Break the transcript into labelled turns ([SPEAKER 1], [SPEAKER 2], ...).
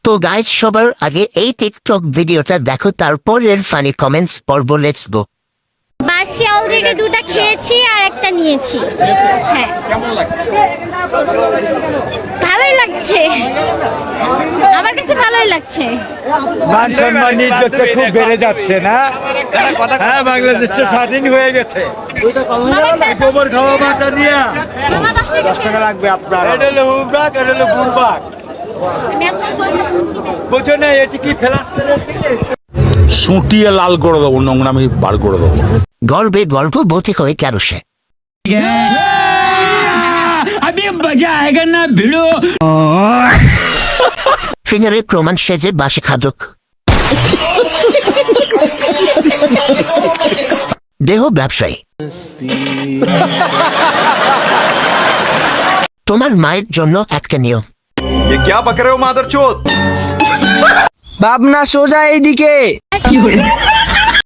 [SPEAKER 1] তো গাইজ, সবার আগে এই টিকটক ভিডিওটা দেখো, তারপরের ফানি কমেন্টস পর্ব। Let's go.
[SPEAKER 2] বাসি অলরেডি দুটো খেয়েছি আর একটা নিয়েছি। হ্যাঁ, ভালোই লাগছে, আমার কাছে ভালোই লাগছে।
[SPEAKER 3] মান সম্মান ইজ্জতটা খুব বেড়ে যাচ্ছে না? হ্যাঁ, বাংলাদেশ তো স্বাধীন হয়ে গেছে। গোবর খাওয়া মাথা দিয়া 10 টাকা লাগবে আপনার। এটা হলো হুবরাক, এটা হলো বুরবাক। বুঝো না এটি কি ফেলাস্তিনের দিকে?
[SPEAKER 4] সুটিয়ে লাল করে দেবো, নোংরামি বার করে দেবো।
[SPEAKER 1] গর্বে গর্ভবতী হয়ে ক্যারোসে ফিঙ্গারের প্রমাণ সেজে বাসে খাদক। দেহ ব্যবসায়ী। তোমার মায়ের জন্য একটা নিয়ম।
[SPEAKER 5] ये क्या बक रहे हो मादरचोद?
[SPEAKER 6] ভাবনা সোজা এইদিকে।